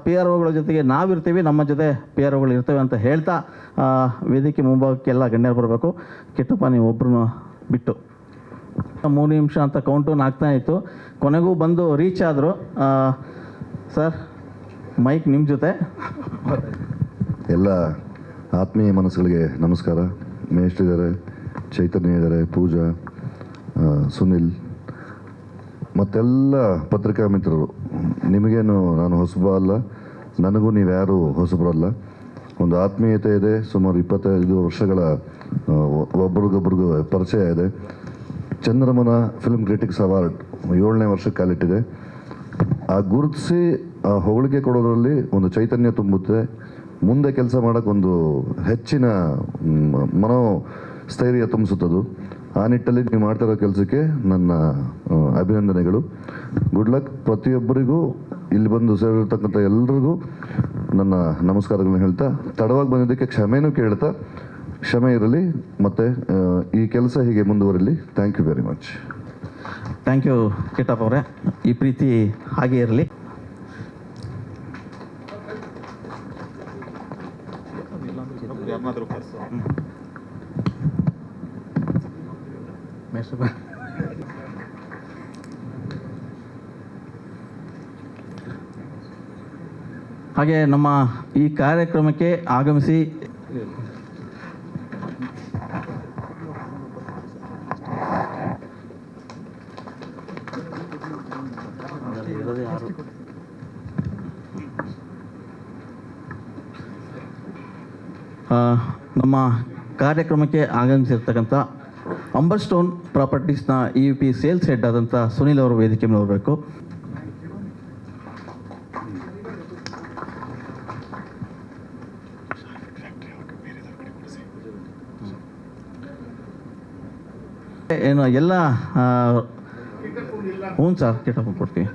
PROಗಳ ಜೊತೆಗೆ ನಾವಿರ್ತೀವಿ, ನಮ್ಮ ಜೊತೆ PROಗಳು ಇರ್ತೇವೆ ಅಂತ ಹೇಳ್ತಾ ವೇದಿಕೆ ಮುಂಭಾಗಕ್ಕೆಲ್ಲ ಗಣ್ಯರು ಬರಬೇಕು. ಕೆಟ್ಟಪ್ಪ ನೀವು ಒಬ್ಬರು ಬಿಟ್ಟು 3 ನಿಮಿಷ ಅಂತ ಕೌಂಟೌನ್ ಆಗ್ತಾ ಇತ್ತು. ಕೊನೆಗೂ ಬಂದು ರೀಚ್ ಆದರು. ಸರ್, ಮೈಕ್ ನಿಮ್ಮ ಜೊತೆ. ಎಲ್ಲ ಆತ್ಮೀಯ ಮನಸ್ಸುಗಳಿಗೆ ನಮಸ್ಕಾರ. ಮೇಷ್ಟ್ರಿದ್ದಾರೆ, ಚೈತನ್ಯ ಇದ್ದಾರೆ, ಪೂಜಾ, ಸುನಿಲ್ ಮತ್ತೆಲ್ಲ ಪತ್ರಿಕಾ ಮಿತ್ರರು, ನಿಮಗೇನು ನಾನು ಹೊಸಬ ಅಲ್ಲ, ನನಗೂ ನೀವ್ಯಾರೂ ಹೊಸಬರಲ್ಲ. ಒಂದು ಆತ್ಮೀಯತೆ ಇದೆ. ಸುಮಾರು 25 ವರ್ಷಗಳ ಒಬ್ರಿಗೊಬ್ರಿಗೂ ಪರಿಚಯ ಇದೆ. ಚಂದ್ರಮನ ಫಿಲ್ಮ್ ಕ್ರಿಟಿಕ್ಸ್ ಅವಾರ್ಡ್ 7ನೇ ವರ್ಷಕ್ಕೆ ಕಾಲಿಟ್ಟಿದೆ. ಆ ಗುರುತಿಸಿ ಆ ಹೊಗಳಿಕೆ ಕೊಡೋದ್ರಲ್ಲಿ ಒಂದು ಚೈತನ್ಯ ತುಂಬುತ್ತೆ. ಮುಂದೆ ಕೆಲಸ ಮಾಡೋಕ್ಕೊಂದು ಹೆಚ್ಚಿನ ಮನೋಸ್ಥೈರ್ಯ ತುಂಬಿಸುತ್ತದು. ಆ ನಿಟ್ಟಲ್ಲಿ ನೀವು ಮಾಡ್ತಿರೋ ಕೆಲಸಕ್ಕೆ ನನ್ನ ಅಭಿನಂದನೆಗಳು. Good luck. ಪ್ರತಿಯೊಬ್ಬರಿಗೂ ಇಲ್ಲಿ ಬಂದು ಸೇರಿರ್ತಕ್ಕಂಥ ಎಲ್ರಿಗೂ ನನ್ನ ನಮಸ್ಕಾರಗಳನ್ನ ಹೇಳ್ತಾ, ತಡವಾಗಿ ಬಂದಿದ್ದಕ್ಕೆ ಕ್ಷಮೆನೂ ಕೇಳ್ತಾ, ಕ್ಷಮೆ ಇರಲಿ, ಮತ್ತು ಈ ಕೆಲಸ ಹೀಗೆ ಮುಂದುವರಿಲಿ. Thank you very much. Thank you Kittappa ಅವರೇ, ಈ ಪ್ರೀತಿ ಹಾಗೆ ಇರಲಿ. ಹಾಗೆ ನಮ್ಮ ಈ ಕಾರ್ಯಕ್ರಮಕ್ಕೆ ಆಗಮಿಸಿ ಇರೋದೇ 6 ನಮ್ಮ ಕಾರ್ಯಕ್ರಮಕ್ಕೆ ಆಗಮಿಸಿರ್ತಕ್ಕಂಥ ಅಂಬರ್ ಸ್ಟೋನ್ ಪ್ರಾಪರ್ಟೀಸ್ನ EVP ಸೇಲ್ಸ್ ಹೆಡ್ ಆದಂಥ ಸುನಿಲ್ ಅವರು ವೇದಿಕೆ ಮೇಲೆ ಬರಬೇಕು. ಏನು ಎಲ್ಲ ಹ್ಞೂ ಸರ್ ಕಿಟಪ್ ಕೊಡ್ತೀವಿ.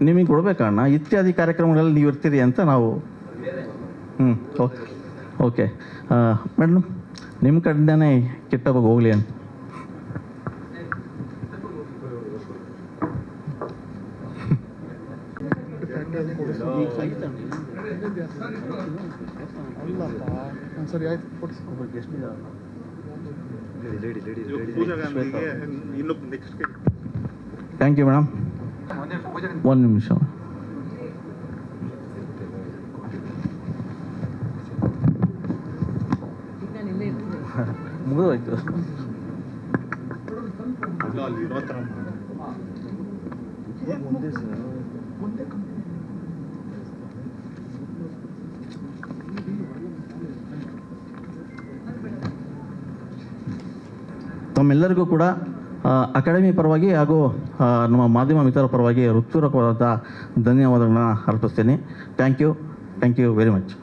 ನಿಮಗೆ ಕೊಡಬೇಕಣ್ಣ, ಇತ್ಯಾದಿ ಕಾರ್ಯಕ್ರಮಗಳಲ್ಲಿ ನೀವು ಇರ್ತೀರಿ ಅಂತ ನಾವು ಓಕೆ ಮೇಡಮ್ ನಿಮ್ಮ ಕಡೆನೇ ಕಿಟ್ಟಪ್ಪ ಹೋಗಲಿ ಅಂತ. ಸರಿ ಆಯ್ತು. Thank you madam. ಒಂದು ನಿಮಿಷ. ಮುಗಿದೋಯ್ತು. ತಮ್ಮೆಲ್ಲರಿಗೂ ಕೂಡ ಅಕಾಡೆಮಿ ಪರವಾಗಿ ಹಾಗೂ ನಮ್ಮ ಮಾಧ್ಯಮ ಮಿತ್ರರ ಪರವಾಗಿ ಹೃತ್ಪೂರ್ವಕವಾದ ಧನ್ಯವಾದಗಳನ್ನ ಅರ್ಪಿಸ್ತೀನಿ. Thank you very much.